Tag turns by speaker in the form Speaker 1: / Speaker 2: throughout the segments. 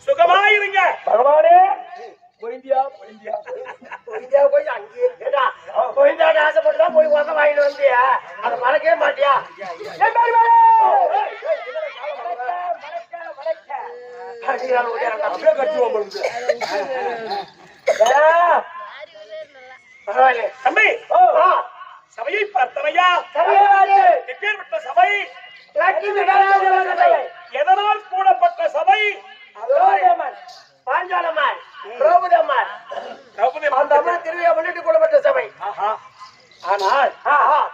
Speaker 1: சுகமாயிருங்க
Speaker 2: பகவானே. கோயிந்தியா கோயிந்தியா கோயிந்தியா போய் அங்கே கோயிந்தாட்டு ஆசைப்பட்டுதான் போய் உதவ வாங்கிட்டு வந்தியா? அதை மறக்கவே மாட்டியா?
Speaker 1: தம்பி சபையை பார்த்தனையா? எப்பேற்பட்ட சபை? எதனால் கூடப்பட்ட சபை?
Speaker 2: பாஞ்சாலம்மாள், திரௌபதியம்மாள், அந்த அம்மா திருவிழா முன்னிட்டு கூடப்பட்ட சபை.
Speaker 1: ஆனால்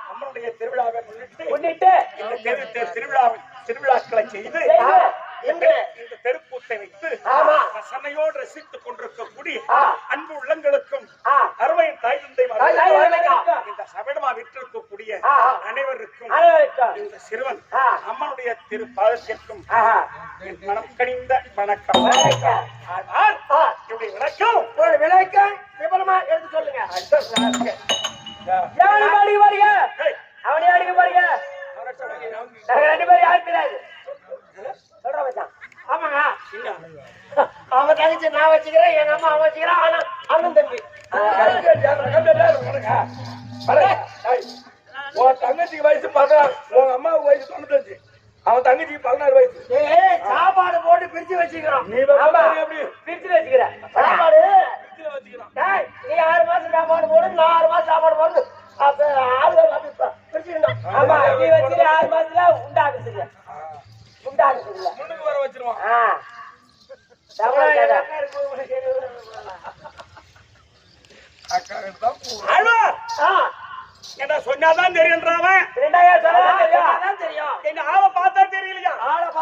Speaker 1: நம்மளுடைய திருவிழாவை முன்னிட்டு திருவிழாக்களை செய்து இந்த தெருக்கூத்தை வைத்து சென்னையோடு ரசித்துக் கொண்டிருக்கக்கூடிய அன்பு உள்ளங்களுக்கும் அருமை தாய் தந்தை இந்த சபைடமா விட்டிருக்கக்கூடிய அனைவருக்கும் இந்த சிறுவன் அம்மனுடைய திருப்பாதத்திற்கும் என் மனம் கனிந்த வணக்கம். என்னுடைய விளக்கம்
Speaker 2: விபரமா எடுத்து சொல்லுங்க. அவனே அடிக்க பாருங்க. ரெண்டு பேரும் யாரும் தெரியாது. சொல்ற வச்சான். ஆமாங்க. அவன் தங்கச்சி நான் வச்சுக்கிறேன், எங்க அம்மா அவன் வச்சுக்கிறான். ஆனா அண்ணன் தம்பி
Speaker 3: உன் தங்கச்சிக்கு வயசு 16, உங்க அம்மாவுக்கு வயசு 95, அவன் தங்கச்சிக்கு 16 வயசு.
Speaker 2: சாப்பாடு போட்டு பிரிச்சு வச்சுக்கிறோம்.
Speaker 3: நீ எப்படி
Speaker 2: பிரிச்சு வச்சுக்கிற சாப்பாடு நீ 6 மாசம் சாப்பாடு போடு, நான் 6 மாசம் சாப்பாடு போடு. அப்ப ஆளுகள் பிரிச்சுக்கணும். ஆமா, நீ வச்சு 6 மாசத்துல உண்டாக்கு.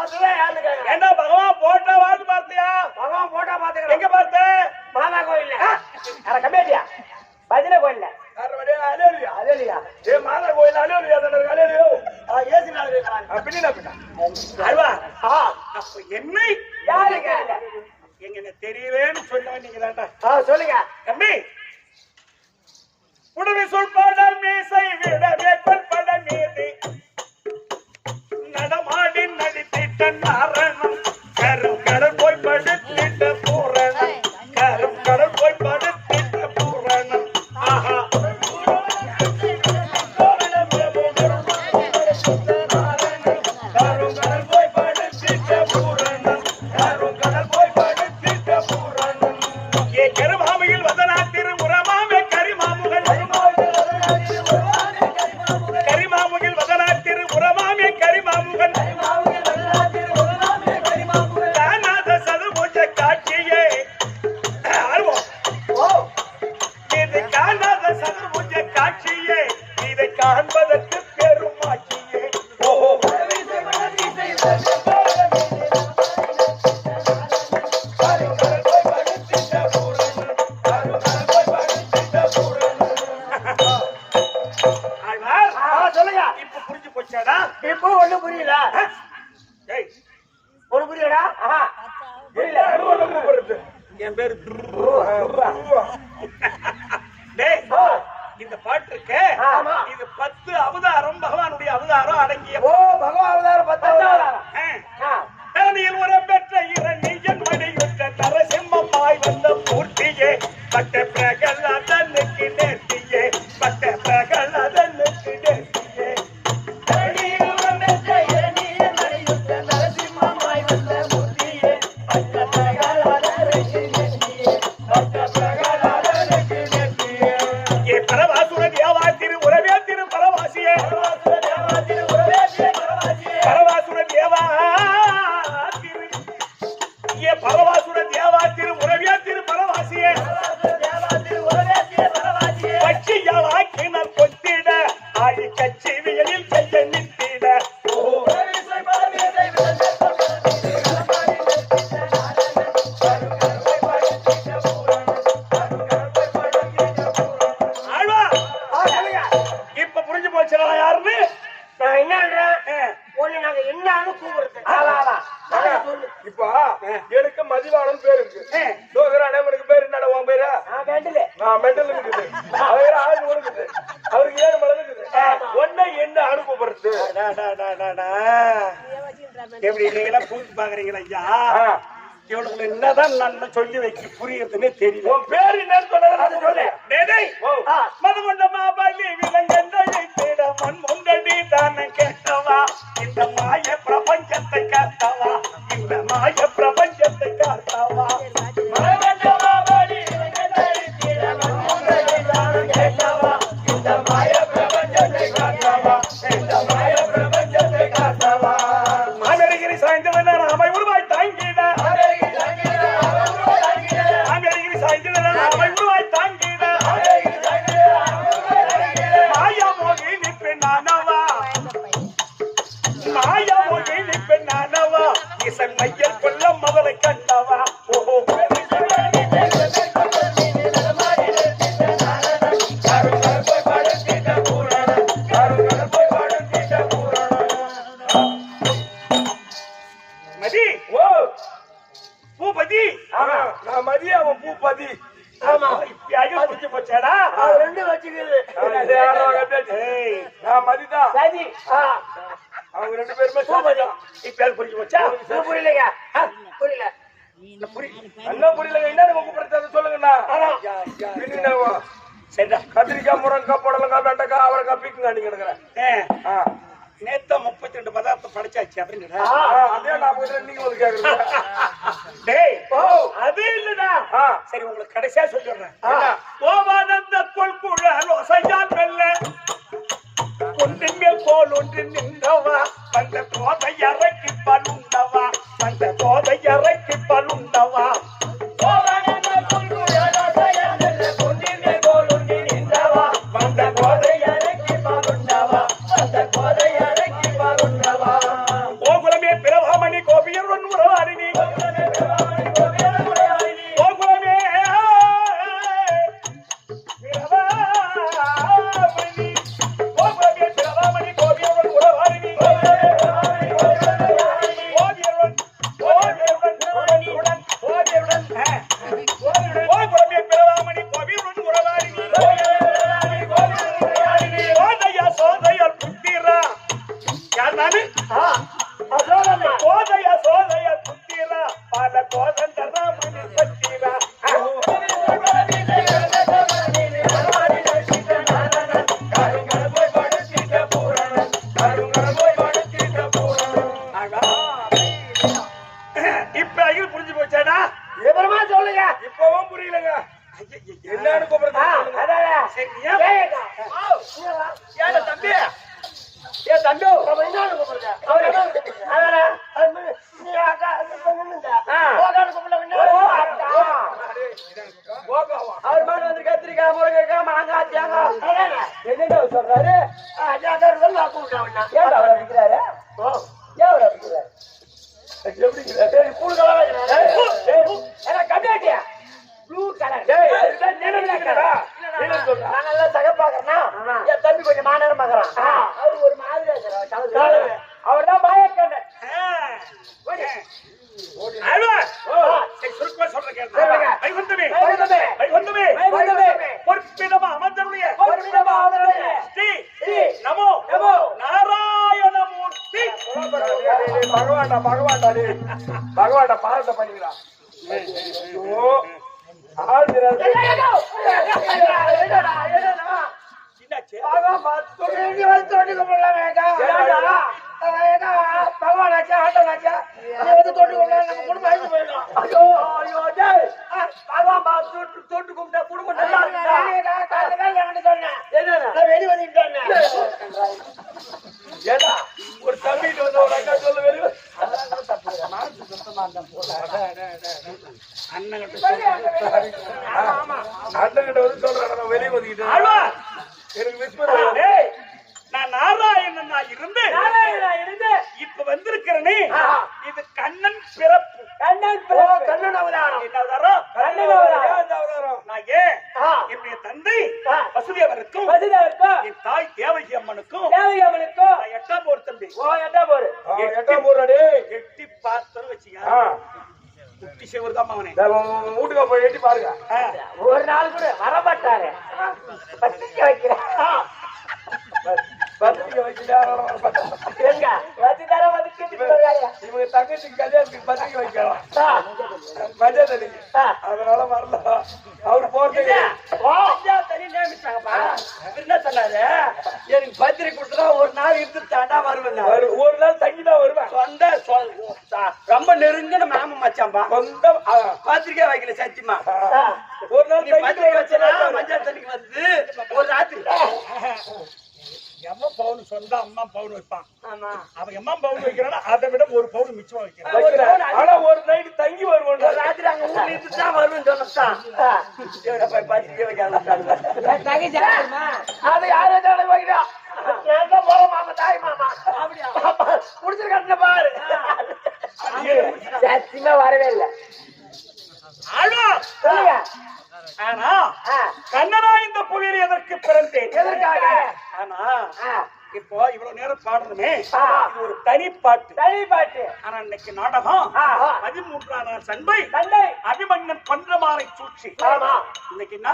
Speaker 2: பார்த்ததே யாருன்னு கேக்குறேன்.
Speaker 1: என்ன பகவான் போட்டா வாழ்ந்து பார்த்தியா?
Speaker 2: பகவான் போட்டா பாத்துக்கிறேன்.
Speaker 1: எங்க பார்த்த?
Speaker 2: மாதா கோயில்ல. அட கம்பேட்டியா பதில கோயில்ல.
Speaker 3: அலேலியா
Speaker 2: அதேலியா
Speaker 3: ஏ மாதா கோயில் அலேலியா தான அலேலியோ
Speaker 2: ஏசி நாள் இருக்காங்க.
Speaker 3: பின்ன பின்ன
Speaker 1: அல்வா
Speaker 2: ஆ
Speaker 1: அப்ப என்னை
Speaker 2: யாரு கேக்கல.
Speaker 1: எங்க தெரியலேன்னு சொல்ல வேண்டியதாண்டா
Speaker 2: சொல்லுங்க
Speaker 1: தம்பி. உடனே சொல்பாடல் மீசை விடவே கொள்பட மீது நடமாடி நடித்திட்ட நாரணம் கரும் கடல் போய் படுத்திட்ட பூரணம் கரும் கடல் போய் படுத்திட்ட பூரணம் ஆஹா ஏ கருமாமையில் வதனாத்திரு உரமாமே கரிமாமுகன் கரிமாமுகில் வதனாத்திரு உரமாமே கரிமாமுகன் காணாத சதுபூஜ காட்சியே இது காணாத சதுபூஜ காட்சியே இதை காண்பதற்கு பெருமாட்சியே ஓஹோ ஆழ்வார்,
Speaker 2: சொல்லுங்க.
Speaker 1: இப்ப புரிஞ்சு போச்சாடா?
Speaker 2: இப்போ ஒண்ணும் புரியல.
Speaker 1: ஏய்,
Speaker 2: ஒண்ணு புரியலடா. புரியல.
Speaker 1: என் பேரு டேய், இந்த பாட்டு இருக்கு
Speaker 2: ஆமா.
Speaker 1: இது 10 அவதாரம் பகவானுடைய அவதாரம் அடங்கிய
Speaker 2: ஓ பகவான் அவதாரம் 10 அவதாரம்.
Speaker 1: தானியில் உரம் பெற்ற இரணியன் மணியுற்ற நரசிம்மமாய் வந்த மூர்த்தியே பட்ட பிரகலாதனுக்கு நேர்த்தியே பட்ட பிரகலாதனுக்கு நேர்த்தியே ஏ பரவாசுர தேவா திரு உறவே திரு பரவாசியே பரவாசுர தேவா திரு ஏ பரவாசுர தேவா திரு உறவே திரு பரவாசியே பட்சியாக்கினால் கொத்திட ஆழி கச்சிவியலில் கைய நிற்கிட ஆழ்வா இப்ப புரிஞ்சு போச்சு நான் யாருன்னு
Speaker 2: நான் என்னன்றேன் ஒண்ணு நாங்க என்னன்னு கூப்பிடுறது. சொல்லு.
Speaker 3: இப்போ எனக்கு மதிவாளன் பேர் இருக்கு சோகரானே உனக்கு பேர் என்னடா உன் பேரு
Speaker 2: நான் வேண்டல.
Speaker 3: நான் மெண்டல் இருக்குது அவர் ஆள் இருக்குது அவருக்கு 7 மடங்கு இருக்குது ஒன்ன என்ன அனுப்பப்படுறது
Speaker 1: எப்படி நீங்களா கூட்டு பாக்குறீங்களா ஐயா இவனுக்கு என்னதான் நான் சொல்லி வைக்க புரியுதுன்னு தெரியல
Speaker 3: உன் பேர் என்னன்னு சொன்னதை சொல்லு
Speaker 1: டேய் மதுகொண்ட மாபலி விலங்கென்ற மண் முந்தடி தான கேட்டவா இந்த மாய பிரபஞ்சத்தை காத்தவா இந்த மாய பிரபஞ்சத்தை காத்தவா மாமேரிகிரி சாய்ந்தவன ராமை உருவாய் தாங்கிட மாமேரிகிரி சாய்ந்தவன ராமை உருவாய் தாங்கிட மாயா மோகினி பெண்ணானவா மாயா மோகினி பெண்ணானவா இசை மையல் கொல்லம் அவளை கண்டவா ஓஹோ மதி
Speaker 3: ஓ
Speaker 1: பூபதி
Speaker 3: நான் மதிய அவன் பூபதி
Speaker 2: ஆமா.
Speaker 1: இப்ப புரிஞ்சு போச்சாடா
Speaker 2: அது ரெண்டும் வச்சுக்குது.
Speaker 1: ஏய்
Speaker 3: நான் மதிதான்
Speaker 2: சரி.
Speaker 3: அவங்க 2 பேருமே
Speaker 2: பூபதி.
Speaker 1: இப்ப புரிஞ்சு போச்சா
Speaker 2: இது புரியலைங்க. புரியல.
Speaker 3: என்ன புரியல என்ன கூப்பிடுறது சொல்லுங்கண்ணா பின்னா
Speaker 1: சரிடா
Speaker 3: கத்திரிக்காய் முருங்கக்காய் புடலங்காய் வெண்டைக்காய் அவரைக்காய் பீக்குங்க நீங்க எடுக்கிறேன்
Speaker 1: நேத்த 32 பதார்த்தம் படைச்சாச்சு அப்படின்னு
Speaker 3: அதே நான் நீங்க வந்து கேக்குறீங்க
Speaker 1: டேய் அது இல்லடா சரி உங்களுக்கு கடைசியா சொல்லிடுறேன் ஓவானந்த கொள்குழ ரோசையால் வெல்ல ஒன்றின் மேல் போல் ஒன்று நின்றவா அந்த கோதை அறைக்கு பலுண்டவா அந்த கோதை அறைக்கு பலுண்டவா கோகுலமே பிரபாமணி
Speaker 3: என்னன்னு கூப்பிடுறது சொல்லுங்க.
Speaker 2: அதான்
Speaker 1: சரி, ஏன்?
Speaker 2: ஏய்டா.
Speaker 3: ஏடா தம்பி ஏ தம்பி
Speaker 2: நம்ம இன்னொன்னு கூப்பிடுங்க. அவர் என்ன கூப்பிடுங்க? அதானே? நீ அக்கா அந்த பொண்ணுங்க. போகான்னு கூப்பிடல இன்னொரு. ஓ அக்கா.
Speaker 3: போகாவா
Speaker 2: அவர் மேல வந்து கத்திரிக்காய், முருங்கைக்காய், மாங்காய், தேங்காய். அதானே?
Speaker 3: என்னடா சொல்றாரு
Speaker 2: அதான் நான் கூப்பிட்டேன்.
Speaker 3: ஏடா அவர் அடிக்கிறாரு
Speaker 2: ஓ.
Speaker 3: ஏன் அவர் அடிக்கிறாரு எப்படி
Speaker 2: சரி, பூளுக்கெல்லாம் வைக்கிறாரு. ஏன்னா கண்டாட்டியா? Blue colour.
Speaker 3: டேய் இதுதான் நீலம் நிக்கிறடா நீலம் சொல்றா
Speaker 2: நான் நல்லா சகப்பாக்குறேன்னா என் தம்பி கொஞ்சம் மாநேரம் பாக்குறான். அவரு ஒரு மாதிரியா இருக்கிறார். அவர் தான் மாயக்கண்ணன்.
Speaker 1: அழுவா.
Speaker 2: ஓ.
Speaker 1: சரி, சுருக்கமா சொல்றேன் கேளு.
Speaker 2: சொல்லுங்க.
Speaker 1: வைகுந்தமே,
Speaker 2: வைகுந்தமே.
Speaker 1: வைகுந்தமே,
Speaker 2: வைகுந்தமே.
Speaker 1: பொற்பிதமா அமர்ந்தருடைய
Speaker 2: ஒரு விதமா அவருடைய
Speaker 1: ஸ்ரீ
Speaker 2: ஸ்ரீ
Speaker 1: நமோ
Speaker 2: நமோ
Speaker 1: நாராயணமூர்த்தி.
Speaker 3: பகவான்டா பகவான்டா டேய் பகவான்டா பாரத பண்ணிக்கலாம் ஓ ஆள் தெரியாது
Speaker 2: என்னடா?
Speaker 1: என்னாச்சு?
Speaker 2: பகவானாச்சா ஆட்டோனாச்சா வந்து தொட்டு கொண்டா நம்ம குடும்பம் அழிஞ்சு போயிடும்.
Speaker 3: ஐயோ ஐயோ டேய் பகவான் பா தொட்டு கும்பிட்டா குடும்பம் நல்லா
Speaker 2: வெளி வந்துட்டேன்.
Speaker 3: ஏடா ஒரு தம்பிட்டு வந்து ஒரு அக்கா சொல்ல வெளியே அண்ணங்கிட்ட வந்து சொல்றேன் நான் வெளியே வந்துக்கிட்டேன்
Speaker 1: அழுவா.
Speaker 3: எனக்கு மிஸ் பண்ண
Speaker 1: டேய், நான் நாராயணனா இருந்து
Speaker 2: இருந்து
Speaker 1: இப்ப வந்திருக்கிறனே,
Speaker 2: ஆ.
Speaker 1: இது கண்ணன் பிறப்பு.
Speaker 2: கண்ணன் கண்ணன் அவதாரம்.
Speaker 1: என்ன அவதாரம்?
Speaker 2: கண்ணன் அவதாரம்.
Speaker 1: நான் ஏன்
Speaker 2: ஆ.
Speaker 1: என்னுடைய தந்தை
Speaker 2: ஆ.
Speaker 1: வசுதேவருக்கும்
Speaker 2: வசுதேவருக்கும்
Speaker 1: என் தாய் தேவகி அம்மனுக்கும்
Speaker 2: தேவகியம்மனுக்கும்
Speaker 1: நான் 8ஆம் போர் தம்பி.
Speaker 2: ஓ எட்டா போரு.
Speaker 3: எட்டாம் போறாடே
Speaker 1: எட்டி பார்த்தோன்னு வச்சுக்க, குட்டி சிவர்தான் அவனே.
Speaker 3: வீட்டுக்கா போய் எட்டி பாருங்க
Speaker 1: ஆ.
Speaker 2: ஒரு நாள் கூட வரமாட்டாரு. பத்திரிக்கை வைக்கிறேன்.
Speaker 3: பத்திரிக்கை வைக்கல
Speaker 2: எங்க வச்சுதார வந்து
Speaker 3: இவங்க தங்கச்சிக்கு கல்யாணத்துக்கு பத்திரிக்கை வைக்கலாம் மஞ்சள் தண்ணிக்கு அதனால வரல அவரு போறது
Speaker 2: என்ன சொன்னாரு? எனக்கு பத்திரிக்கை கொடுத்தா ஒரு நாள் இருந்துட்டாண்டா வருவேன்.
Speaker 3: ஒரு நாள் தங்கிதான் வருவேன்
Speaker 2: ரொம்ப நெருங்கின மாமன் மச்சான்பா.
Speaker 3: சொந்த
Speaker 2: பத்திரிக்கை வைக்கல சத்தியமா.
Speaker 3: ஒரு நாள்
Speaker 2: நீ பத்திரிக்கை வச்சனா மஞ்சள் தண்ணிக்கு வந்து ஒரு ராத்திரி.
Speaker 1: எம்மன் பவுன் சொந்த அம்மா பவுன் வைப்பான்.
Speaker 2: ஆமா.
Speaker 1: அவன் எம்மன் பவுன் வைக்கிறானா அதை விட ஒரு பவுன் மிச்சமா வைக்கிறான்.
Speaker 3: வைக்கிறேன். ஆனா ஒரு நைட் தங்கி வருவோம்
Speaker 2: ஒரு ராத்திரி அங்க ஊர்ல இருந்து தான் வருவேன்னு சொன்னதான். பத்திரிக்கை வைக்க அது யாரு வைக்கிறா? நான் தான் போறேன் மாமா, தாய் மாமா. அப்படியா? குடிச்சிருக்கேன் பாரு. சத்தியமா வரவே இல்லை.
Speaker 1: ஆனா
Speaker 2: சொல்லுங்க.
Speaker 1: ஆனா கண்ணனா இந்த புவியில் எதற்கு பிறந்தேன்?
Speaker 2: எதற்காக?
Speaker 1: ஆனா இப்போ இவ்வளவு நேரம் பாடணுமே, இது ஒரு தனி பாட்டு.
Speaker 2: தனி பாட்டு.
Speaker 1: ஆனா இன்னைக்கு நாடகம் 13ஆம் நாள் சண்டை
Speaker 2: சண்டை.
Speaker 1: அபிமன்னன் பன்றமாலை சூழ்ச்சி.
Speaker 2: ஆமா.
Speaker 1: இன்னைக்கு என்ன?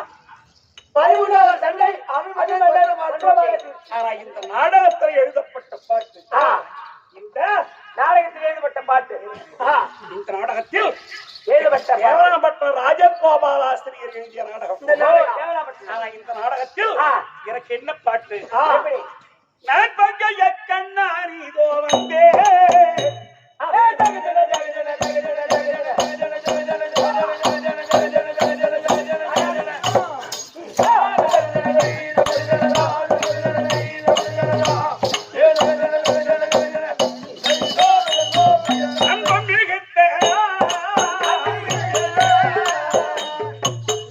Speaker 2: 13ஆவது சண்டை அபிமன்யு.
Speaker 1: ஆனா இந்த நாடகத்தில் எழுதப்பட்ட பாட்டு, இந்த
Speaker 2: நாடகத்தில் எழுதப்பட்ட பாட்டு.
Speaker 1: இந்த நாடகத்தில்
Speaker 2: எழுதப்பட்ட
Speaker 1: கேவலப்பட்ட ராஜகோபாலாசிரியர் எழுதிய நாடகம்.
Speaker 2: இந்த நாடகம்.
Speaker 1: ஆனா இந்த நாடகத்தில் எனக்கு என்ன பாட்டு?
Speaker 2: எப்படி?
Speaker 1: நான் பங்கைய கண்ணாரி இதோ வந்தே அன்பம் மிகுத்த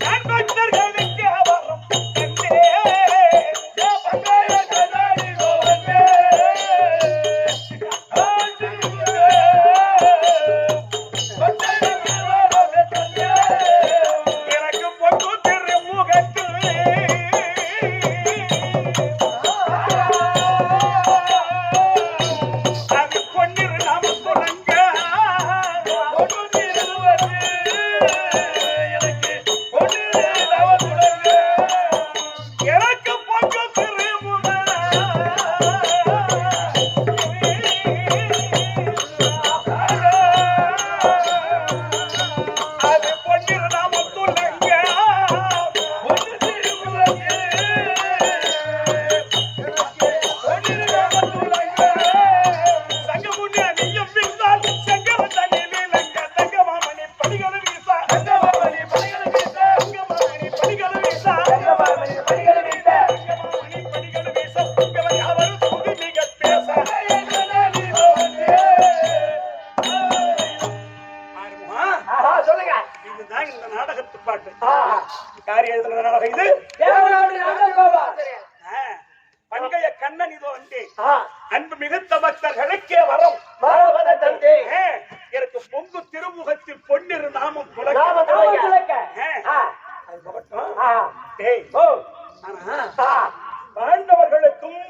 Speaker 1: நான் பக்தர்களுக்கு அவரும் கண்டே பங்கைய கண்ணாரி இதோ வந்தே திருமுகத்தில் பொன்னிரு நாமம்
Speaker 2: நாம
Speaker 1: புலக்க
Speaker 2: துலக்க. ஆ.
Speaker 1: அது போகட்டும்.
Speaker 2: ஆ.
Speaker 1: டேய்,
Speaker 2: ஓ.
Speaker 1: ஆனா
Speaker 2: ஆ.
Speaker 1: பாண்டவர்களுக்கும்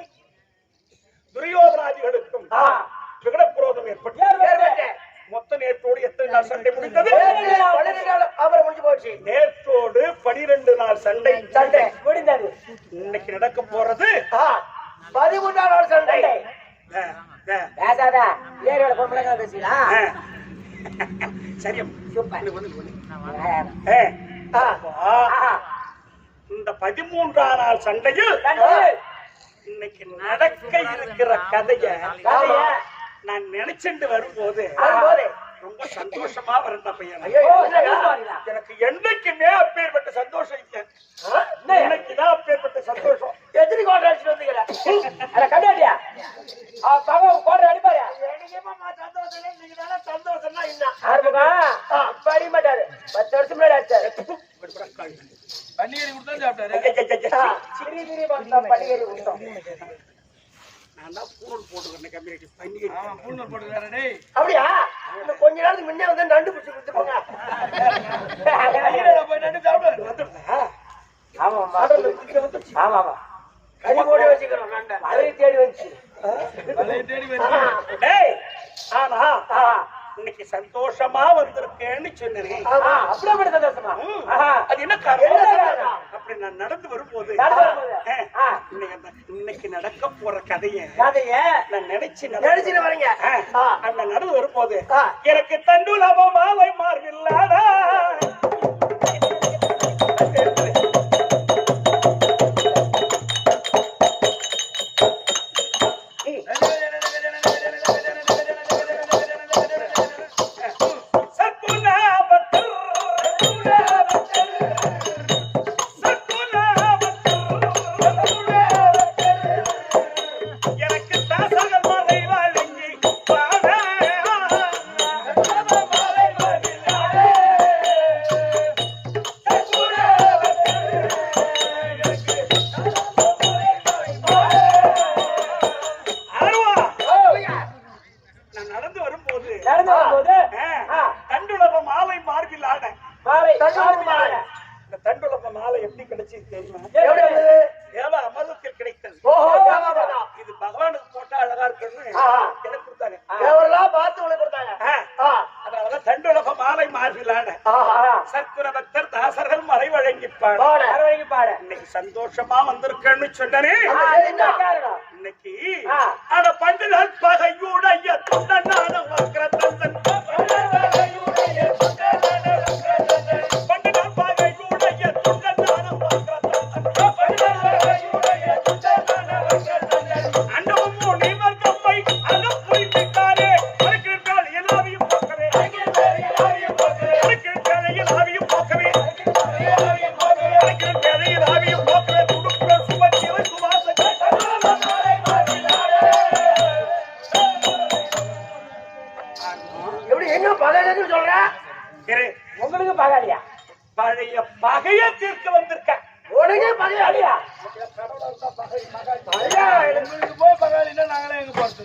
Speaker 1: துரியோதனாதிகளுக்கும்
Speaker 2: ஆ.
Speaker 1: விகடப்புரோதம் ஏற்பட்டு
Speaker 2: ஏற்பட்டு.
Speaker 1: மொத்த நேற்றோடு எத்தனை நாள் சண்டை முடிந்தது?
Speaker 2: 12 நாள் அப்புறம் முடிஞ்சு போச்சு.
Speaker 1: நேற்றோடு 12 நாள் சண்டை.
Speaker 2: சண்டை முடிந்தது.
Speaker 1: இன்னைக்கு நடக்க போறது
Speaker 2: 13 நாள் சண்டை.
Speaker 1: ஆ, ஆ,
Speaker 2: பேசாத ஏரியோட பொம்பளைங்க பேசிக்கலாம்.
Speaker 1: ஆ. சரி
Speaker 2: சூப்பர்.
Speaker 1: இந்த 13ஆம் நாள் சண்டையில் இன்னைக்கு நடக்க இருக்கிற கதைய நான் நினைச்சுட்டு வரும்போது ரொம்ப சந்தோஷமா வரந்த பையன். எனக்கு என்னைக்குமே அப்பேற்பட்ட சந்தோஷம் இல்லை. இன்னைக்குதான் அப்பேற்பட்ட சந்தோஷம்.
Speaker 2: எத்தனை கோட்டை அடிச்சுட்டு வந்தீங்களா? அட கண்டாடியா பகவான் கோட்டை அடிப்பாரு. சந்தோஷம் இல்லை. இன்னைக்கு தானே சந்தோஷம்னா என்ன ஆரம்பமா அப்ப அடிக்க மாட்டாரு. 10 வருஷம் முன்னாடி அடிச்சாரு.
Speaker 3: பன்னிகரி கொடுத்தா சாப்பிட்டாரு.
Speaker 2: சிறு பன்னிகரி கொடுத்தோம்.
Speaker 1: நான் தான் பூணூல் போட்டுக்கிறேன் கம்மியாக்கி பன்னிகை.
Speaker 3: பூண்டல் போட்டுக்கிறாரு. டேய்
Speaker 2: அப்படியா? இன்னும் கொஞ்ச நாளுக்கு முன்னே வந்து நண்டு பிடிச்சி கொடுத்துருப்பாங்க.
Speaker 3: போய் நண்டு சாப்பிடு.
Speaker 2: ஆமாமா ஆமாமா கறி போட்டு வச்சுக்கிறோம். நண்டை அதையும் தேடி வச்சு
Speaker 3: வலையை தேடி வந்து
Speaker 1: டேய், ஆனா இன்னைக்கு சந்தோஷமா வந்திருக்கேன்னு சொன்னேன்.
Speaker 2: அப்படியே சந்தோஷமா
Speaker 1: அது என்ன காரணம்? அப்படி நான் நடந்து வரும்போது இன்னைக்கு நடக்க போற கதைய நான் நினைச்சு
Speaker 2: வரீங்க.
Speaker 1: அந்த நடந்து வரும்போது எனக்கு தண்டுலப மாலை மார்பில்லாடா சந்தோஷமா வந்திருக்கேன்னு சொன்னே. இன்னைக்கு அத பண்டுகள் பகையுடைய துண்டனான வக்ர தந்தன் பண்டுகள் பகையுடைய துண்டனான வக்ர தந்தன் அண்டமும் நீவர் கம்பை அனுப்புய் விட்டாரே. அருகில் எல்லாவையும் போக்கவே
Speaker 2: உங்களுக்கு பகாலியா?
Speaker 1: பழைய பகைய தீர்க்க வந்திருக்க.
Speaker 2: உனக்கு பகையாளியா?
Speaker 3: உங்களுக்கு போய் பகாலின்னா நாங்களே எங்க போறது?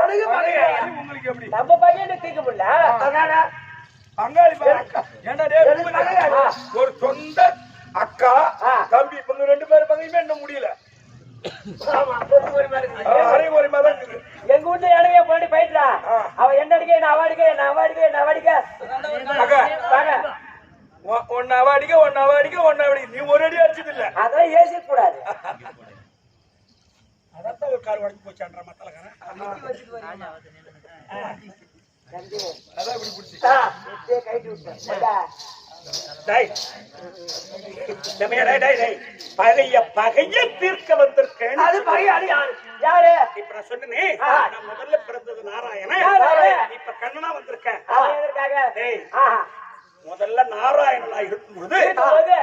Speaker 2: உனக்கு பகையாளியா?
Speaker 3: உங்களுக்கு எப்படி?
Speaker 2: நம்ம பகையை தீர்க்க முடியல.
Speaker 3: பங்காளி ஏண்டா ஒரு சொந்த அக்கா தம்பி இவங்க 2 பேரும் பகையுமே என்ன முடியல.
Speaker 2: எங்க வீட்டுல இடையே போட்டு போயிட்டா அவ என்ன அடிக்க என்ன அவாடிக்க என்ன அவாடிக்க என்ன அவாடிக்க
Speaker 3: ஒன்னு அவாடிக்க நீ ஒரு அடி அடிச்சது இல்ல.
Speaker 2: அதான் ஏசி கூடாது.
Speaker 1: அதான் ஒரு கால் உடஞ்சு போச்சான்ற மத்தலக்காரன்.
Speaker 3: அதான் இப்படி பிடிச்சி
Speaker 2: கைட்டு விட்டேன்.
Speaker 1: பழைய பகைய தீர்க்க வந்திருக்கேன்.
Speaker 2: அது பகையாளி யாரு? யாரு?
Speaker 1: இப்ப நான் சொன்னே நான் முதல்ல பிறந்தது நாராயணன். இப்ப கண்ணனா வந்திருக்கேன். முதல்ல நாராயணனா இருக்கும்போது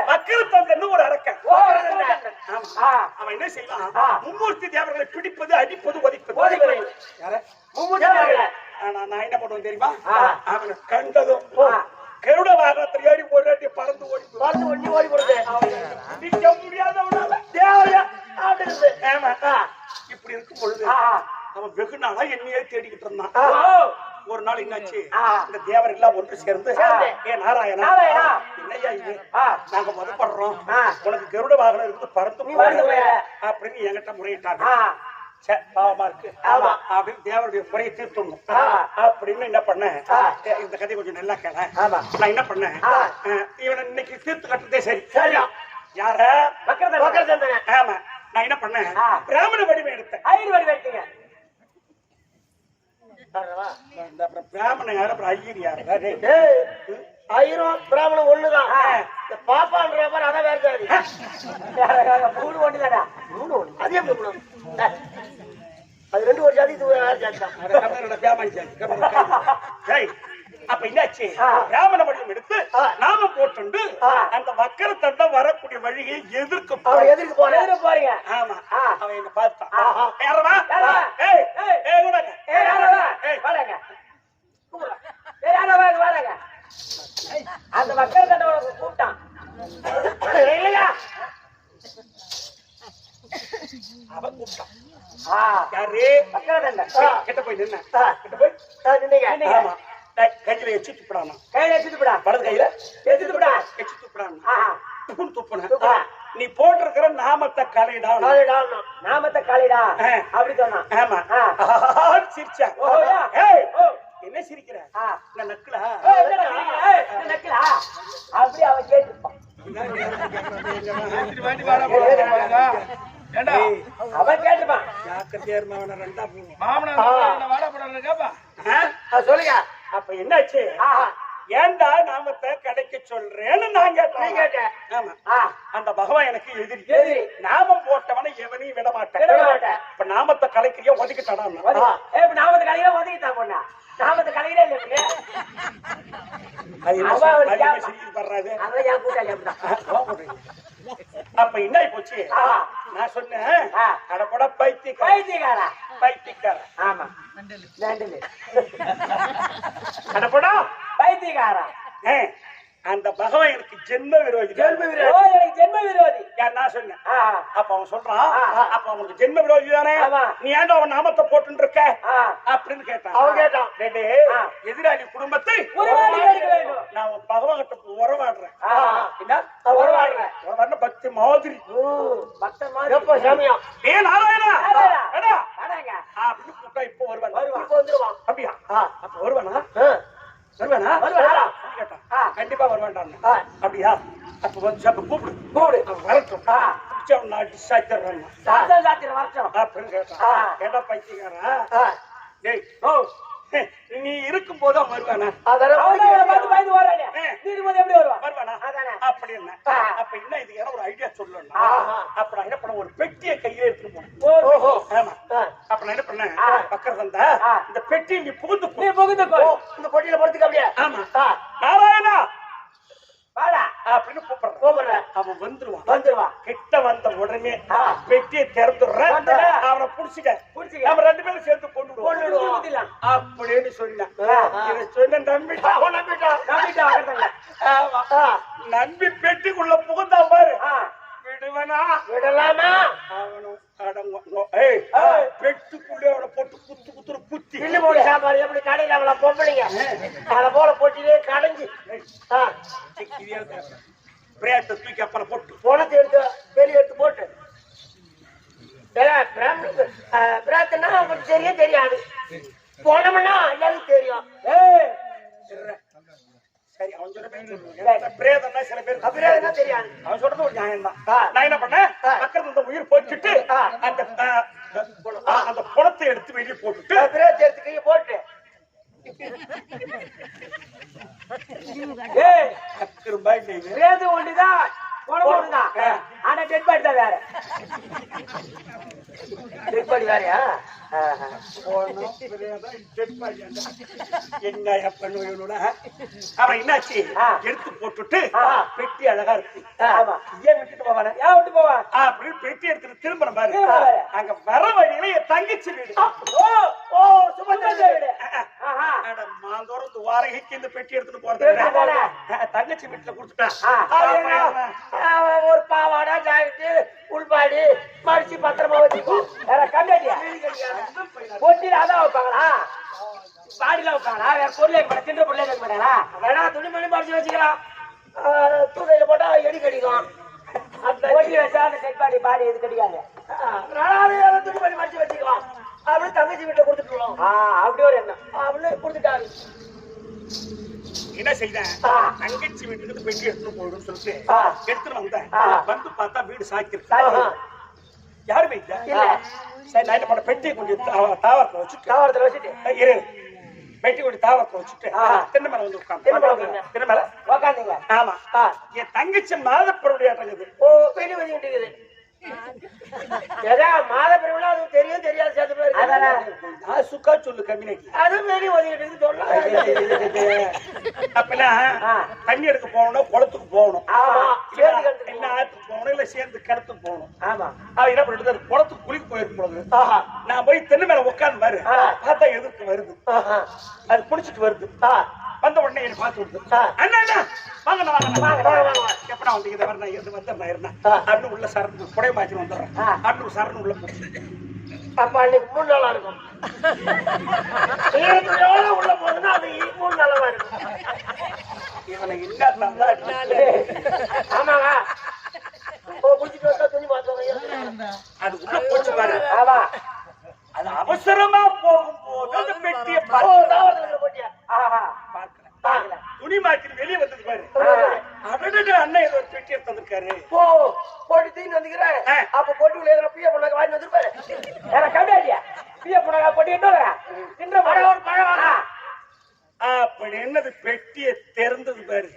Speaker 1: வக்கிரத்தந்தன் ஒரு அரக்கன். அவன் என்ன செய்யலாம்? மும்மூர்த்தி தேவர்களை பிடிப்பது, அடிப்பது, ஒதிப்பது. நான் என்ன பண்ணுவேன் தெரியுமா? அவனை கண்டதும் கருட வாகனத்தில் ஏறி போராட்டி பறந்து ஓடி போடுது. நிக்க முடியாதவனால இப்படி இருக்கும் பொழுது அவன் வெகு நாளா என்னையே தேடிக்கிட்டு இருந்தான். ஒரு நாள் நாள் என்னாச்சு இந்த தேவர் எல்லாம் ஒன்று சேர்ந்து ஏ நாராயணா என்னையா இது நாங்க மதப்படுறோம் உனக்கு கருட வாகனம் இருந்து பறந்து அப்படின்னு என்கிட்ட முறையிட்டாங்க பாவமா இருக்கு அப்படின்னு தேவருடைய குறையை தீர்த்தணும் அப்படின்னு என்ன பண்ணேன் இந்த கதை கொஞ்சம் நல்லா கேள நான் என்ன பண்ணேன் இவனை இன்னைக்கு தீர்த்து கட்டுறதே சரி சரியா யார ஆமா நான் என்ன பண்ணேன் பிராமண வடிவம் எடுத்தேன் பிராமணன் யாரு அப்புறம் ஐயர் யாரு
Speaker 2: ஆயிரம் பிராமணம் ஒண்ணுதான் பாப்பான்ற மாதிரி அதான் வேற மூணு ஒண்ணுதாடா மூணு ஒண்ணு அதே அது ரெண்டு ஒரு ஜாதி
Speaker 1: அப்ப என்னாச்சு பிராமண வடிவம் எடுத்து நாம போட்டு அந்த வக்கர தண்டம் வரக்கூடிய வழியை எதிர்க்க
Speaker 2: போறீங்க
Speaker 1: ஆமா அவன் என்ன பார்த்தான்
Speaker 2: அந்த வக்கர தண்டம் கூப்பிட்டான் இல்லையா
Speaker 1: அவன் கூப்பிட்டான் யாரு கிட்ட போய் நின்ன ஆமா கையில எச்சு துப்பிடானா
Speaker 2: கையில எச்சு துப்பிடா
Speaker 1: வலது கையில எச்சு துப்பிடானா துப்புன நீ போட்டிருக்கிற நாமத்தை கலைடா
Speaker 2: நாமத்தை கலைடா அப்படி சொன்னா
Speaker 1: ஆமா சிரிச்சா என்ன சிரிக்கிற நக்கலா
Speaker 2: நக்கலா அப்படி அவன் கேட்டுப்பான் அவன் கேட்டுப்பான்
Speaker 1: சொல்லுங்க அப்ப என்னாச்சு ஏண்டா நாமத்தை கிடைக்க சொல்றேன்னு நான் கேட்டேன் ஆமா அந்த பகவான் எனக்கு எதிரி நாமம் போட்டவனை எவனையும் விட மாட்டேன் இப்ப நாமத்தை கலைக்கிறியா ஒதுக்கிட்டானா
Speaker 2: நாமத்தை கலையில ஒதுக்கிட்டா பொண்ணா நாமத்தை கலையில
Speaker 1: அப்ப என்ன போச்சு நான் சொன்னேன் அடப்பட பைத்தியக்காரா
Speaker 2: ஆமா
Speaker 1: அடப்படா
Speaker 2: பைத்தியக்காரா
Speaker 1: அந்த பகவான் எனக்கு ஜென்ம விரோதி நான் சொன்னேன் அப்ப அவன் சொல்றான் அப்ப அவனுக்கு ஜென்ம விரோதி தானே நீ ஏன்டா அவன் நாமத்தை போட்டு இருக்க அப்படின்னு கேட்டான் எதிராளி குடும்பத்தை நான் பகவான் கிட்ட உறவாடுறேன் உறவாடுற பக்தி மாதிரி ஏ நாராயணா அப்படின்னு கூப்பிட்டா இப்போ வருவான் அப்படியா அப்ப வருவானா கண்டிப்பா வருவான் அப்படியா அப்ப வந்து கூப்பிடு வரட்டும் அப்படின்னு கேட்டான் ஏண்டா பைத்தியக்காரா நீ இருக்கும் போது வருவானா அப்படி என்ன அப்ப என்ன இது ஒரு ஐடியா சொல்லணும் அப்புறம் என்ன பண்ண ஒரு பெட்டியை கையில எடுத்து போனேன் அப்புறம் என்ன பண்ண பக்கத்துல இருந்தா இந்த பெட்டியை நீ புகுந்து
Speaker 2: இந்த பொட்டியில போறதுக்கு அப்படியே
Speaker 1: ஆமா நாராயணா அப்படின்னு கூப்பிடுறேன் அவன் வந்துருவான் கிட்ட வந்த உடனே பெட்டியை திறந்துடுறேன் அவனை புடிச்சுக்க அவன் ரெண்டு பேரும் சேர்த்து கொண்டு அப்படின்னு சொன்ன நம்பி பெட்டிக்குள்ள புகுந்தா பாரு விடுவனா
Speaker 2: விடலாமா
Speaker 1: அவனும் பெட்டுக்குள்ளே அவனை போட்டு குத்துற குத்தி
Speaker 2: இல்ல போல சாப்பாடு எப்படி கடையில அவளை பொம்பளைங்க அதை போல போட்டிலே கடைஞ்சி
Speaker 1: பிரேத்தை தூக்கி அப்புறம் போட்டு
Speaker 2: போனத்தை எடுத்து வெளியே எடுத்து போட்டு பிரார்த்தனா அவங்களுக்கு தெரியாது போனோம்னா எல்லாருக்கும் தெரியும்
Speaker 1: சரி அவன் சொல்ற பிரேதம்னா சில பேர்
Speaker 2: பிரேதம்னா தெரியாது
Speaker 1: அவன் சொல்றது ஒரு நியாயம் தான் நான் என்ன பண்ணேன் பக்கத்துல இந்த உயிர் போச்சுட்டு அந்த குளத்தை எடுத்து வெளியே போட்டுட்டு
Speaker 2: பிரேதத்தை எடுத்து கையை போட்டு பிரேதம் ஒண்ணுதான் ஆனா டெட் பாடி தான் வேற டெட் பாடி வேறையா
Speaker 1: என்ன பண்ணுவோட அவன் என்னாச்சு எடுத்து போட்டுட்டு பெட்டி அழகா இருக்கு ஏன் விட்டுட்டு போவான
Speaker 2: ஏன் விட்டு போவான்
Speaker 1: அப்படின்னு பெட்டி எடுத்துட்டு திரும்ப பாரு அங்க வர வழியில என் தங்கச்சி வீடு
Speaker 2: வீடு
Speaker 1: மாந்தோரம் வாடகைக்கு இந்த பெட்டி எடுத்துட்டு போறது தங்கச்சி வீட்டுல கொடுத்துட்டான்
Speaker 2: ஒரு பாவாடா ஜாக்கெட்டு உள்பாடி மடிச்சு பத்திரமா வச்சுக்கோ கம்மியா பொட்டியில அதான் வைப்பாங்களா பாடியில வைப்பாங்களா வேற பொருள் வைக்க மாட்டா தின்ற பொருளே வைக்க மாட்டாங்களா வேணா துணிமணி மறைச்சு வச்சுக்கலாம் தூதையில போட்டா எடி கடிக்கும் ஓட்டி வச்சா அந்த டெட் பாடி பாடி எது கடிக்காது துணிமணி மறைச்சு வச்சுக்கலாம் அப்படி தங்கச்சி வீட்டை கொடுத்துட்டுலாம் அப்படி ஒரு எண்ணம் அப்படின்னு கொடுத்துட்டாரு
Speaker 1: என்ன செய்தேன் தங்கச்சி வீட்டுக்கு பெட்டி எடுத்துட்டு போயிடும் சொல்லிட்டு எடுத்துட்டு வந்தேன் வந்து பார்த்தா வீடு சாக்கிருக்கு யாருமே இல்ல சரி நான் என்ன பண்ண பெட்டியை கொஞ்சம் தாவரத்துல வச்சுட்டு இரு பெட்டி கொஞ்சம் தாவரத்துல வச்சுட்டு தென்னை மேல வந்து உட்காந்து தென்னை மேல
Speaker 2: உக்காந்தீங்க
Speaker 1: ஆமா என் தங்கச்சி மாதப்பருடைய இருக்குது
Speaker 2: ஓ பெரிய வந்துட்டு இருக்குது ஏதா மாத பிரிவுனா அது தெரியும் தெரியாது சேர்த்து
Speaker 1: சுக்கா சொல்லு கம்யூனிட்டி
Speaker 2: அது பெரிய ஒதுக்கிட்டு சொல்லலாம்
Speaker 1: அப்பெல்லாம் தண்ணி எடுக்க போகணும் குளத்துக்கு போகணும் என்ன ஆத்துக்கு போகணும் இல்ல சேர்ந்து கிணத்துக்கு போகணும்
Speaker 2: ஆமா
Speaker 1: அவன் என்ன பண்ணிட்டு குளத்துக்கு குளிக்க போயிருக்கும் பொழுது நான் போய் தென்னை மேல உட்காந்து பாரு பார்த்தா எதிர்த்து வருது அது குடிச்சிட்டு வருது வந்த உடனே என்ன பார்த்து விடுது அண்ணா வாங்க எப்படா வந்து இதை வரணும் எது வந்துடுறேன் இருந்தா அப்படின்னு உள்ள சரணு புடைய மாற்றி வந்துடுறேன் அப்படின்னு சரணு உள்ள போச்சு
Speaker 2: அப்ப அன்னைக்கு 3 நாளா இருக்கும் உள்ள போகுதுன்னா அது 3 நாளா இருக்கும்
Speaker 1: இவனை என்ன
Speaker 2: ஆமாங்க குடிச்சிட்டு வந்தா துணி மாத்துவாங்க
Speaker 1: அது உள்ள போச்சு பாரு
Speaker 2: ஆமா
Speaker 1: அது அவசரமா போகும்போது அந்த பெட்டியை
Speaker 2: போட்டியா பார்க்கல
Speaker 1: துணி மாற்றி வெளியே வந்தது பாரு அண்ணன் ஏதோ ஒரு பெட்டி எடுத்து வந்திருக்காரு
Speaker 2: போட்டு தீனு வந்துக்கிறேன் அப்ப போட்டு எதுனா பிய பொண்ணாக்க வாங்கி வந்துருப்பாரு கவிடாடியா பிய பொண்ணாக்க போட்டு தின்ற மழை பழம்
Speaker 1: அப்படி என்னது பெட்டியை திறந்தது பாரு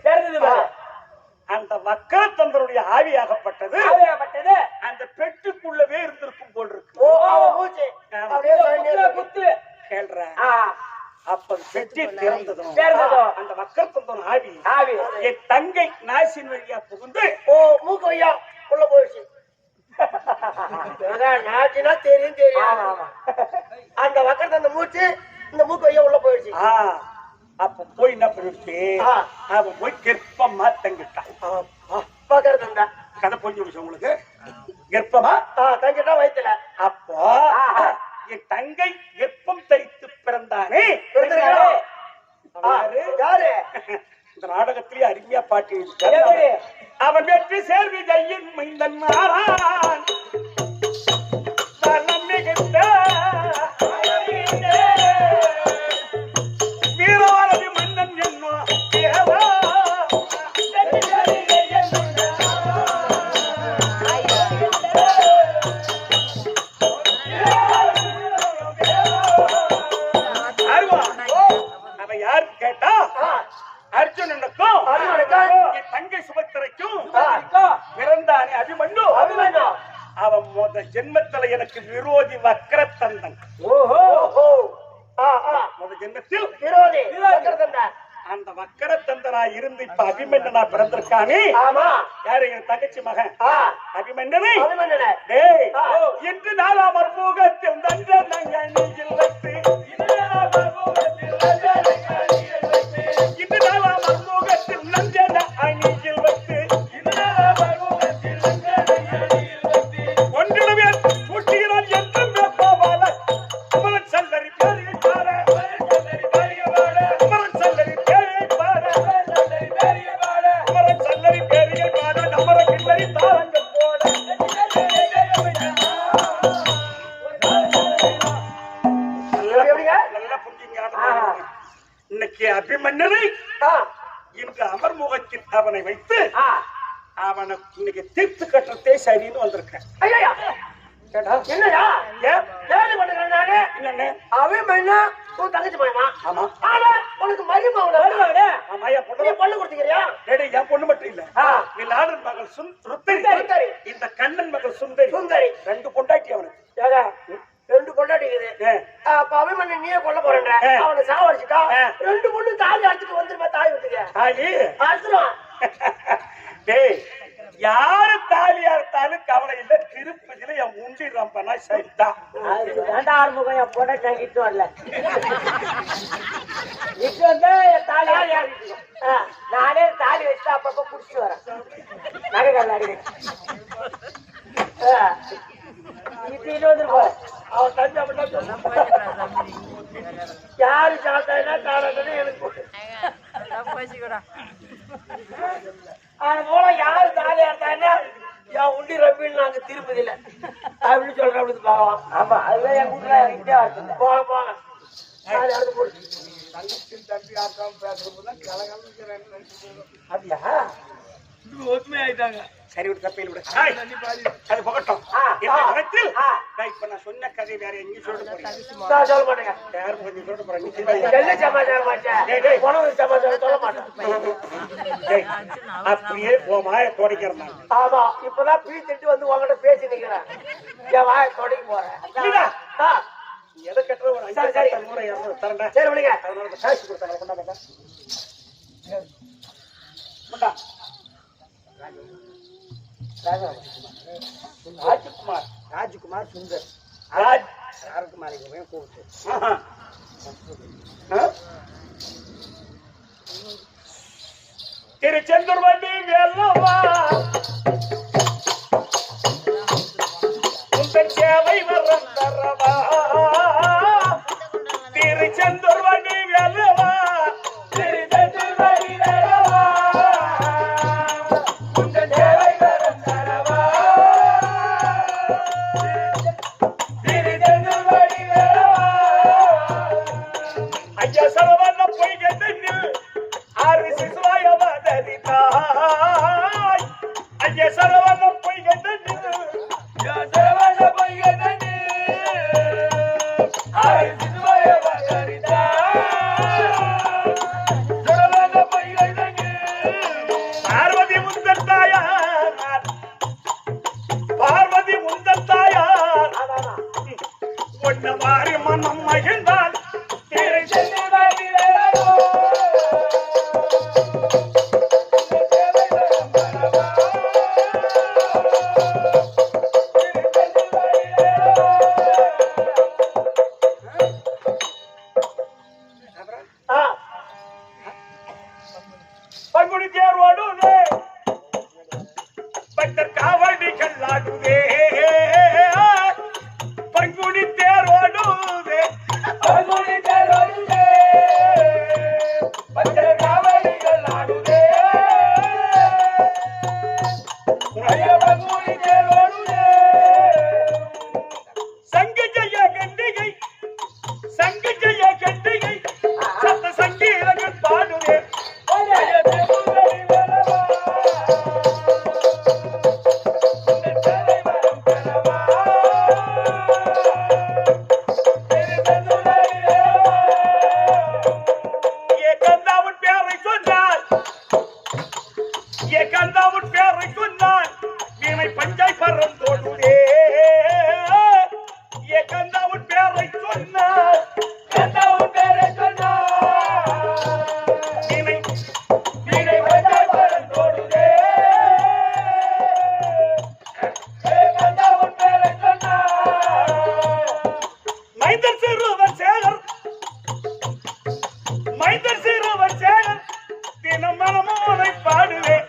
Speaker 2: பாரு
Speaker 1: அந்த வக்கரத்தந்தருடைய ஆவியாகப்பட்டது அந்த பெட்டுக்குள்ளவே இருந்திருக்கும் போல் இருக்கு கேள்ற அப்ப பெட்டி திறந்ததும் அந்த வக்கரத்தந்தன் ஆவி என் தங்கை நாசின் வழியா புகுந்து
Speaker 2: மூக்கு ஐயா உள்ள போயிடுச்சு நாச்சுனா தெரியும் அந்த வக்கரத்தந்த மூச்சு இந்த மூக்கு ஐயா உள்ள போயிடுச்சு
Speaker 1: அப்ப போய் என்ன பண்ணிட்டு அவன் போய் கெர்ப்பமா தங்கிட்டான்
Speaker 2: வக்கரத்தந்தா
Speaker 1: கதை புரிஞ்சு உங்களுக்கு கெர்ப்பமா
Speaker 2: தங்கிட்டா வயித்துல
Speaker 1: அப்போ என் தங்கை கெர்ப்பம் தரித்து பிறந்தானே
Speaker 2: யாரு
Speaker 1: இந்த நாடகத்திலே அருமையா பாட்டு எழுதிட்டாரு அவன் வெற்றி சேர்வி ஜெயின் மைந்தன் மாறான் வீரவாரதி மன்னன் என்னோ அவன் யாரு கேட்டா அர்ஜுனனுக்கும் என் தங்கை சுபத்திரைக்கும் பிறந்தானே அபிமன்யு அவன் முத ஜென்மத்துல எனக்கு விரோதி வக்கரத்தந்தன் முத ஜென்மத்தில்
Speaker 2: விரோதி வக்கரத்தந்தன்
Speaker 1: அந்த வக்கரத்தந்தனா இருந்து இப்ப அபிமன்னனா பிறந்திருக்கானே யாரு என் தங்கச்சி மகன் அபிமன்னனை இன்று நாலாம் மர்மூகத்தில் நன்ற நங்கில் வைத்து இன்று நாலாம் மர்மூகத்தில் நஞ்சன அணியில் வைத்து ஒன்றிடவே பூட்டுகிறான் என்றும் வெப்பவால அமரன் சல்லரி பேரியை பார அமரன் சல்லரி பேரியை பார அமரன் சல்லரி பேரியை பார நமர கிள்ளரி தாரங்கள் போட நல்லா புரிஞ்சுங்க. இன்னைக்கு அபிமன்னனை இன்று அமர்முகத்தில் அவனை வைத்து அவனை இன்னைக்கு தீர்த்து கட்டுறதே சரின்னு வந்திருக்கேன்.
Speaker 2: என்னையா ஏழு பண்ணுறேன் நானு அபிமன்யு உன் தங்கச்சி பையமா
Speaker 1: ஆமா
Speaker 2: ஆனா உனக்கு மகிமா
Speaker 1: ஆமாயா பொண்ணு
Speaker 2: பொண்ணு கொடுத்துக்கிறியா
Speaker 1: என் பொண்ணு மட்டும் இல்ல நீ லாடன் மகள் சுந்தரி இந்த கண்ணன் மகள் சுந்தரி 2 பொண்டாட்டி அவனுக்கு
Speaker 2: 2 பொண்டாட்டி இருக்குது. அப்ப அபிமன்யு நீயே கொல்ல போறேன்ற அவனை சாவடிச்சுட்டா 2 பொண்ணு தாலி அடிச்சுட்டு வந்துருப்பா தாலி விட்டுக்க
Speaker 1: தாலி
Speaker 2: அடிச்சிடும்.
Speaker 1: டேய் யாரு தாலியா இருந்தாலும் கவலை இல்ல திருப்பதியில என் முண்டிடுறான் பண்ணா சரிதான்.
Speaker 2: ஆறுமுகம் என் பொண்ணை தங்கிட்டு வரல இட்டு வந்து தாலி நானே தாலி வச்சுட்டு அப்பப்ப குடிச்சிட்டு வரேன் நகைகள் அடி இட்டு வந்துரு போற அவன் தம்பி அப்படின்னா யாரு சாத்த எனக்கு அது போல யாரு தாலியா இருந்தாங்கன்னா என் உண்டி ரப்பின்னு நாங்க திருப்பதியில அப்படின்னு சொல்றேன் அப்படின்னு பார்க்கலாம். ஆமா அதுதான் என் வீட்டுல போக போங்க தாலி அடுத்து போடு.
Speaker 3: தம்பி ஆக்காம பேசுறதுதான் கலகலன்னு
Speaker 2: அப்படியா
Speaker 3: ஒத்துமை ஆயிட்டாங்க.
Speaker 1: சரி விடு, தப்பையில் விடு. ஏய், அது போகட்டும். இந்த இடத்தில் நான் இப்ப நான் சொன்ன கதை வேற எங்கேயும் சொல்ல போறேன்.
Speaker 2: சொல்ல மாட்டேங்க.
Speaker 1: யாரும் கொஞ்சம் சொல்ல போறேன்.
Speaker 2: என்ன சமாச்சாரம் மாட்டேன் உணவு சமாச்சாரம் சொல்ல மாட்டேன்.
Speaker 1: அப்படியே உன் வாயை துடைக்கிறேன் நான்.
Speaker 2: ஆமா இப்பதான் பீச்சிட்டு வந்து உங்ககிட்ட பேசி நிக்கிறேன். என் வாயை தொடங்கி போறேன்.
Speaker 1: இல்லடா. நீ எதை கட்டுற ஒரு
Speaker 2: சரி, சரி.
Speaker 1: 500 200 தரேன்டா.
Speaker 2: சரி விடுங்க.
Speaker 1: அதனால இந்த காசு கொடுத்தாங்க கொண்டா பாப்பா. கொண்டா. ராஜ்குமார்
Speaker 2: ராஜ்குமார் சுந்தர்
Speaker 1: ராஜ்குமார் கூப்பிட்டு திருச்செந்தூர் வண்டி வெல்லவா உங்கள் சேவை வரம் தரவா திருச்செந்தூர் வண்டி வெல்லவா திருச்செந்தூர் வண்டி வெல்லவா உங்கள் சேவை வரம் தரவா திருச்செந்தூர் வண்டி வெல்லவா ஐயா சரவண பொய்கை தண்ணில் ஆறு சிசுவாய வதரித்தாய் ஐயா சரவண பொய்கை தண்ணில் சரவண பொய்கை தண்ணில் ஆறு சிசுவாய வதரித்தாய் சரவண பொய்கை தண்ணில் பார்வதி முந்தன் தாயார் பார்வதி முந்தன் தாயார் ஒன்ன மாறி மனம் மகிழ்ந்தால் திருச்செந்தூர் வண்டி வெல்லவா பங்குனி தேர் ஓடுதே பக்தர் காவடிகள் ஆடுதே பங்குனி தேர் ஓடுதே பங்குனி தேர் ஓடுதே பக்தர் காவடிகள் ஆடுதே பங்குனி தேர் ஓடுதே சங்கு ஜெய கண்டிகை சங்கு ஜெய கண்டிகை சத்த சங்கீதங்கள் பாடுதே கந்தாவின் பேரை சொன்னான் கந்தாவின் பேரை சொன்னான் வீணை பஞ்சாய் பறந்தோடுதே கந்தாவின் பேரை சொன்னான் கந்தாவின் பேரை சொன்னான் வீணை வீணை பஞ்சாய் பறந்தோடுதே கந்தாவின் பேரை சொன்னான் மைந்தர் சிறுவன் சேகர் மைந்தர் சிறுவன் சேகர் தினம் மனமோனை பாடுவேன்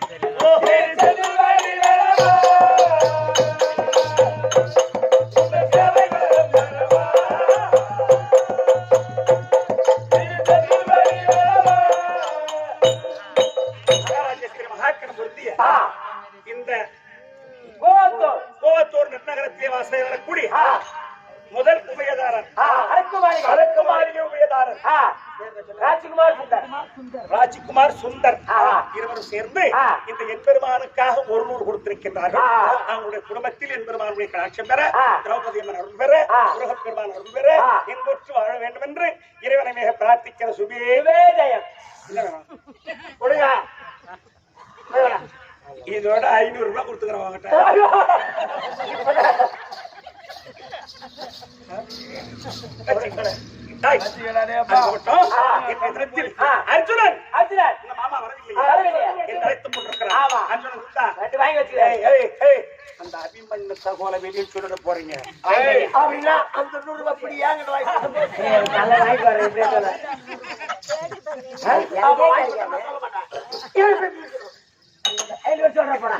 Speaker 1: இந்த கோவத்தூர் நன்னகரத்திலே வாசல் வரக்கூடிய முதல் உபயதாரர் அரக்குமாரி உபயதாரர்
Speaker 2: ராஜ்குமார் சுந்தர்
Speaker 1: ராஜ்குமார் சுந்தர் இருவரும் சேர்ந்து இந்த எம்பெருமானுக்காக 100 கொடுத்திருக்கின்றார்கள். அவங்களுடைய குடும்பத்தில் எம்பெருமானுடைய கடாட்சம் பெற திரௌபதி அம்மன் அருள் பெற முருகப் பெருமான் அருள் பெற என்பொற்று வாழ வேண்டும் என்று இறைவனை மிக பிரார்த்திக்கிற சுபேதயம் கொடுங்க. இதோட 500 ரூபாய் கொடுத்துக்கிறவங்கிட்ட அர்ஜுனன் மாமா வரவில்லை அந்த அபிமன்யு தகவலை வெளியே சொல்லிட போறீங்க
Speaker 2: அப்படின்னா அந்த 100 ரூபாய் அப்படி ஏங்க சொல்ற போடா